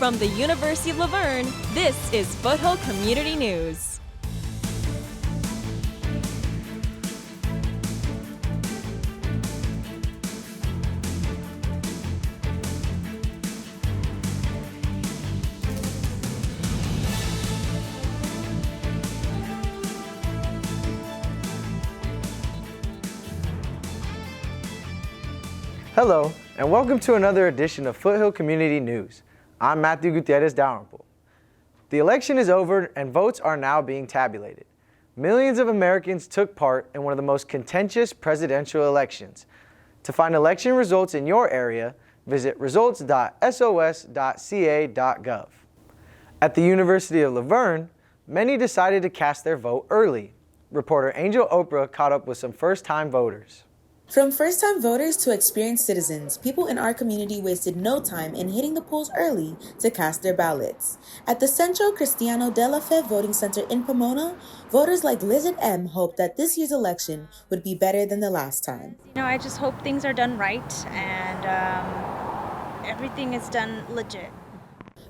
From the University of La Verne, this is Foothill Community News. Hello, and welcome to another edition of Foothill Community News. I'm Matthew Gutierrez Dalrymple. The election is over and votes are now being tabulated. Millions of Americans took part in one of the most contentious presidential elections. To find election results in your area, visit results.sos.ca.gov. At the University of La Verne, many decided to cast their vote early. Reporter Angel Oprah caught up with some first-time voters. From first-time voters to experienced citizens, people in our community wasted no time in hitting the polls early to cast their ballots. At the Centro Cristiano de la Fe Voting Center in Pomona, voters like Lizard M hoped that this year's election would be better than the last time. I just hope things are done right and everything is done legit.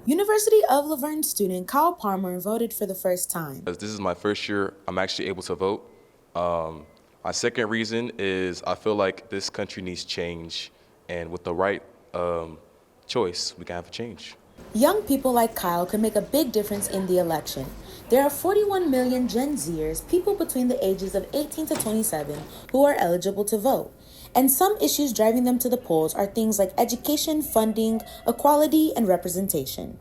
University of La Verne student Kyle Palmer voted for the first time. This is my first year I'm actually able to vote. My second reason is I feel like this country needs change, and with the right choice, we can have a change. Young people like Kyle can make a big difference in the election. There are 41 million Gen Zers, people between the ages of 18 to 27, who are eligible to vote. And some issues driving them to the polls are things like education, funding, equality, and representation.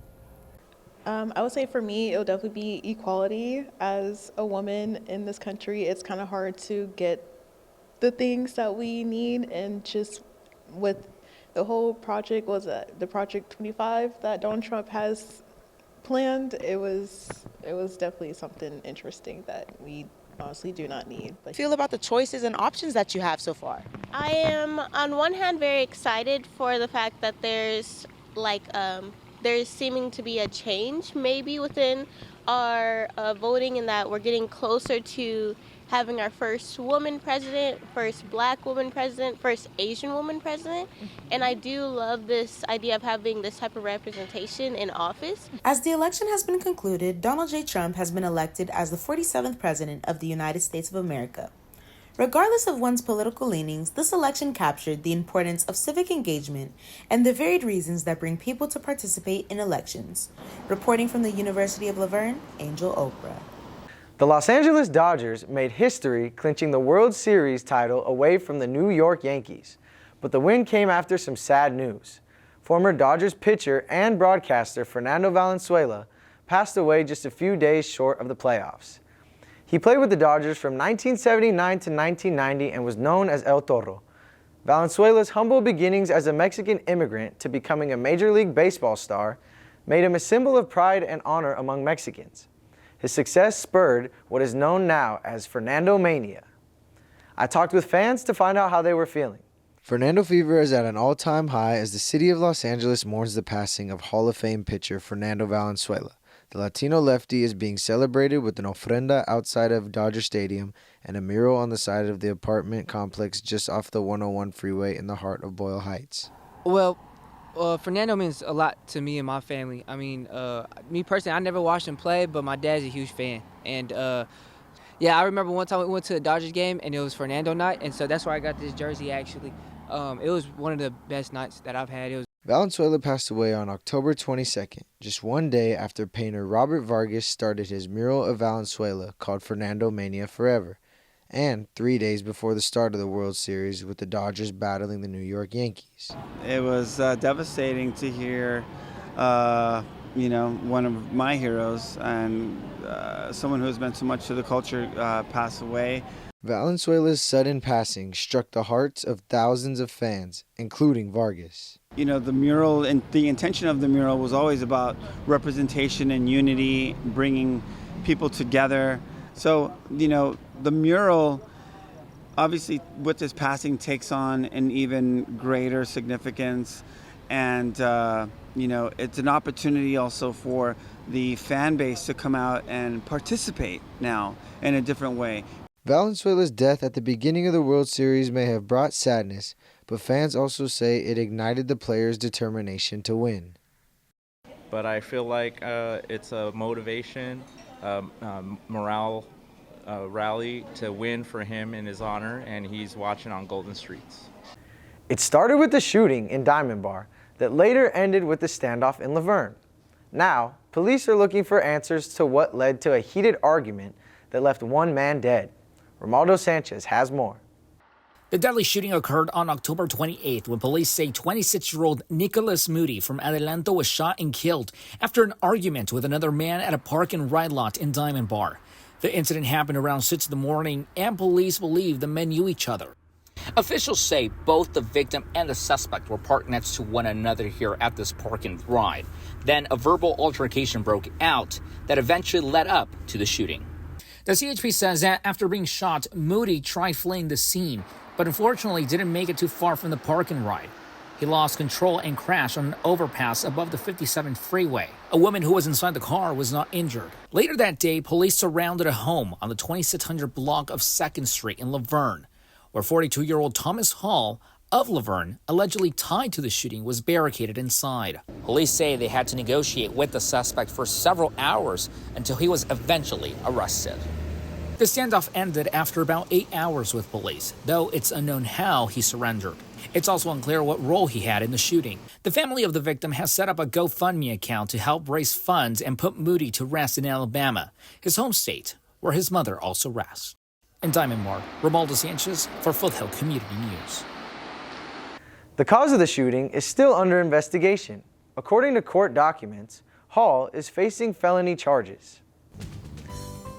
I would say for me, it would definitely be equality. As a woman in this country, it's kind of hard to get the things that we need, and just with the whole project, the Project 25 that Donald Trump has planned, it was definitely something interesting that we honestly do not need. But feel about the choices and options that you have so far? I am, on one hand, very excited for the fact that there's seeming to be a change maybe within our voting, in that we're getting closer to having our first woman president, first black woman president, first Asian woman president. And I do love this idea of having this type of representation in office. As the election has been concluded, Donald J. Trump has been elected as the 47th president of the United States of America. Regardless of one's political leanings, this election captured the importance of civic engagement and the varied reasons that bring people to participate in elections. Reporting from the University of La Verne, Angel Oprah. The Los Angeles Dodgers made history clinching the World Series title away from the New York Yankees. But the win came after some sad news. Former Dodgers pitcher and broadcaster Fernando Valenzuela passed away just a few days short of the playoffs. He played with the Dodgers from 1979 to 1990 and was known as El Toro. Valenzuela's humble beginnings as a Mexican immigrant to becoming a Major League Baseball star made him a symbol of pride and honor among Mexicans. His success spurred what is known now as Fernando Mania. I talked with fans to find out how they were feeling. Fernando fever is at an all-time high as the city of Los Angeles mourns the passing of Hall of Fame pitcher Fernando Valenzuela. The Latino lefty is being celebrated with an ofrenda outside of Dodger Stadium and a mural on the side of the apartment complex just off the 101 freeway in the heart of Boyle Heights. Well, Fernando means a lot to me and my family. I mean, me personally, I never watched him play, but my dad's a huge fan. And, I remember one time we went to the Dodgers game, and it was Fernando night, and so that's where I got this jersey, actually. It was one of the best nights that I've had. Valenzuela passed away on October 22nd, just one day after painter Robert Vargas started his mural of Valenzuela called Fernando Mania Forever, and 3 days before the start of the World Series with the Dodgers battling the New York Yankees. It was devastating to hear, one of my heroes and someone who has meant so much to the culture pass away. Valenzuela's sudden passing struck the hearts of thousands of fans, including Vargas. The mural and the intention of the mural was always about representation and unity, bringing people together. So, the mural, obviously, with this passing, takes on an even greater significance. And, it's an opportunity also for the fan base to come out and participate now in a different way. Valenzuela's death at the beginning of the World Series may have brought sadness, but fans also say it ignited the players' determination to win. but I feel like it's a motivation, morale rally to win for him in his honor, and he's watching on Golden Streets. It started with the shooting in Diamond Bar that later ended with the standoff in Laverne. Now, police are looking for answers to what led to a heated argument that left one man dead. Romaldo Sanchez has more. The deadly shooting occurred on October 28th when police say 26-year-old Nicholas Moody from Adelanto was shot and killed after an argument with another man at a park and ride lot in Diamond Bar. The incident happened around 6 in the morning, and police believe the men knew each other. Officials say both the victim and the suspect were parked next to one another here at this park and ride. Then a verbal altercation broke out that eventually led up to the shooting. The CHP says that after being shot, Moody tried fleeing the scene, but unfortunately didn't make it too far from the park and ride. He lost control and crashed on an overpass above the 57 freeway. A woman who was inside the car was not injured. Later that day, police surrounded a home on the 2600 block of 2nd Street in Laverne, where 42-year-old Thomas Hall of Laverne, allegedly tied to the shooting, was barricaded inside. Police say they had to negotiate with the suspect for several hours until he was eventually arrested. The standoff ended after about 8 hours with police, though it's unknown how he surrendered. It's also unclear what role he had in the shooting. The family of the victim has set up a GoFundMe account to help raise funds and put Moody to rest in Alabama, his home state, where his mother also rests. In Diamond Bar, Romaldo Sanchez for Foothill Community News. The cause of the shooting is still under investigation. According to court documents, Hall is facing felony charges.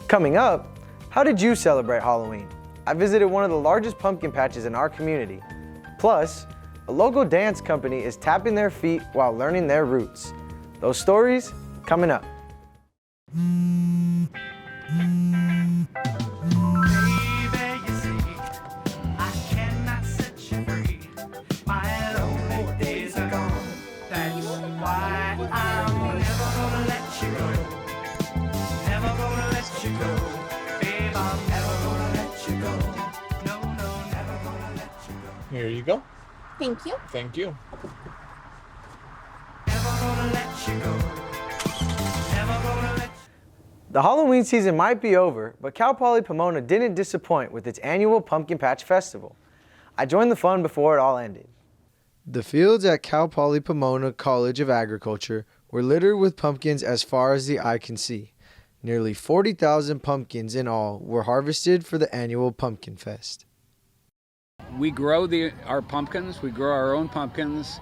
Coming up, how did you celebrate Halloween? I visited one of the largest pumpkin patches in our community. Plus, a local dance company is tapping their feet while learning their roots. Those stories coming up. Here you go. Thank you. Thank you. The Halloween season might be over, but Cal Poly Pomona didn't disappoint with its annual Pumpkin Patch Festival. I joined the fun before it all ended. The fields at Cal Poly Pomona College of Agriculture were littered with pumpkins as far as the eye can see. Nearly 40,000 pumpkins in all were harvested for the annual Pumpkin Fest. We grow our pumpkins. We grow our own pumpkins.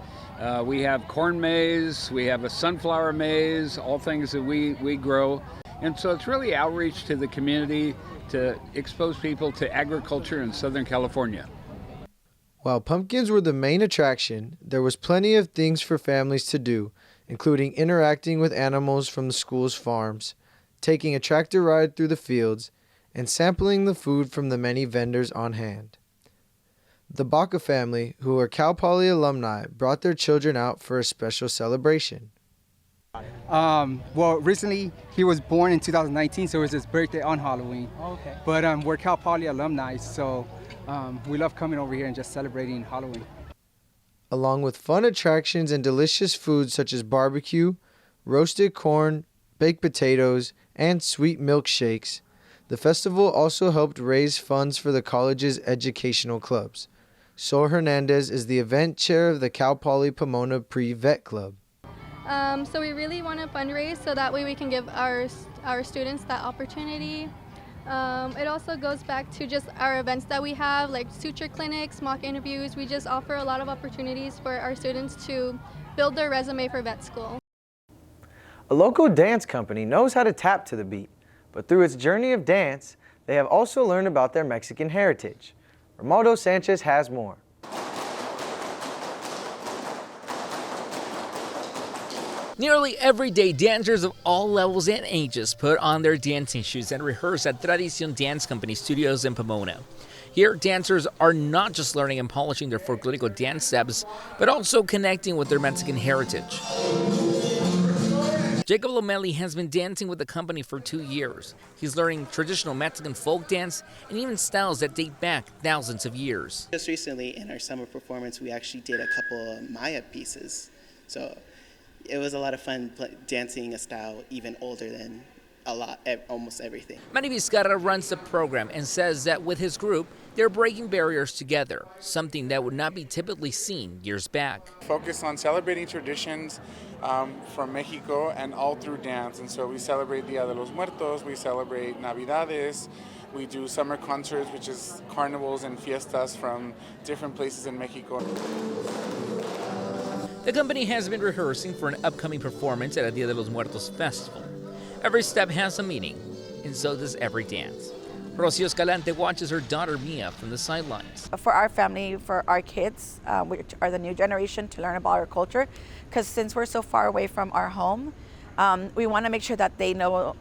We have corn maze. We have a sunflower maze, all things that we grow. And so it's really outreach to the community to expose people to agriculture in Southern California. While pumpkins were the main attraction, there was plenty of things for families to do, including interacting with animals from the school's farms, taking a tractor ride through the fields, and sampling the food from the many vendors on hand. The Baca family, who are Cal Poly alumni, brought their children out for a special celebration. Well, recently he was born in 2019, so it was his birthday on Halloween. Okay. But we're Cal Poly alumni, so we love coming over here and just celebrating Halloween. Along with fun attractions and delicious foods such as barbecue, roasted corn, baked potatoes, and sweet milkshakes, the festival also helped raise funds for the college's educational clubs. Sol Hernandez is the event chair of the Cal Poly Pomona Pre-Vet Club. So we really want to fundraise so that way we can give our students that opportunity. It also goes back to just our events that we have, like suture clinics, mock interviews. We just offer a lot of opportunities for our students to build their resume for vet school. A local dance company knows how to tap to the beat, but through its journey of dance, they have also learned about their Mexican heritage. Romaldo Sanchez has more. Nearly every day, dancers of all levels and ages put on their dancing shoes and rehearse at Tradicion Dance Company studios in Pomona. Here, dancers are not just learning and polishing their folklorico dance steps, but also connecting with their Mexican heritage. Jacob Lomeli has been dancing with the company for 2 years. He's learning traditional Mexican folk dance and even styles that date back thousands of years. Just recently in our summer performance, we actually did a couple of Maya pieces. So It was a lot of fun dancing a style even older than almost everything. Manny Vizcarra runs the program and says that with his group, they're breaking barriers together, something that would not be typically seen years back. Focus on celebrating traditions from Mexico and all through dance. And so we celebrate Dia de los Muertos, we celebrate Navidades, we do summer concerts, which is carnivals and fiestas from different places in Mexico. The company has been rehearsing for an upcoming performance at a Dia de los Muertos festival. Every step has a meaning, and so does every dance. Rocio Escalante watches her daughter Mia from the sidelines. For our family, for our kids, which are the new generation, to learn about our culture, because since we're so far away from our home, we want to make sure that they know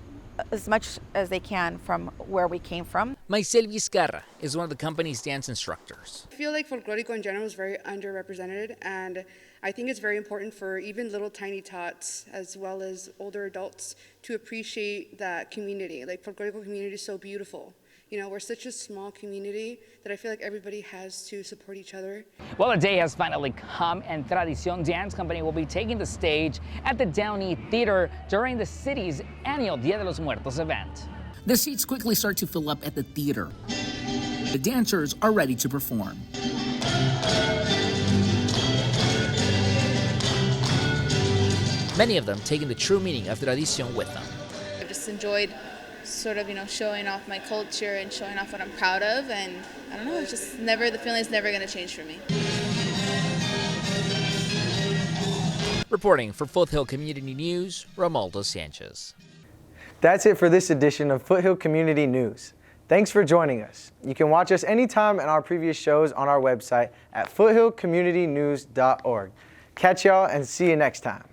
as much as they can from where we came from. Maisel Vizcarra is one of the company's dance instructors. I feel like folklorico in general is very underrepresented, and I think it's very important for even little tiny tots as well as older adults to appreciate that community. Like, folklorico community is so beautiful. You know, we're such a small community that I feel like everybody has to support each other. Well, the day has finally come, and Tradición Dance Company will be taking the stage at the Downey Theater during the city's annual Dia de los Muertos event. The seats quickly start to fill up at the theater. The dancers are ready to perform. Many of them taking the true meaning of Tradición with them. I just enjoyed sort of, showing off my culture and showing off what I'm proud of, and I don't know, it's just the feeling is never going to change for me. Reporting for Foothill Community News, Romualdo Sanchez. That's it for this edition of Foothill Community News. Thanks for joining us. You can watch us anytime in our previous shows on our website at foothillcommunitynews.org. Catch y'all and see you next time.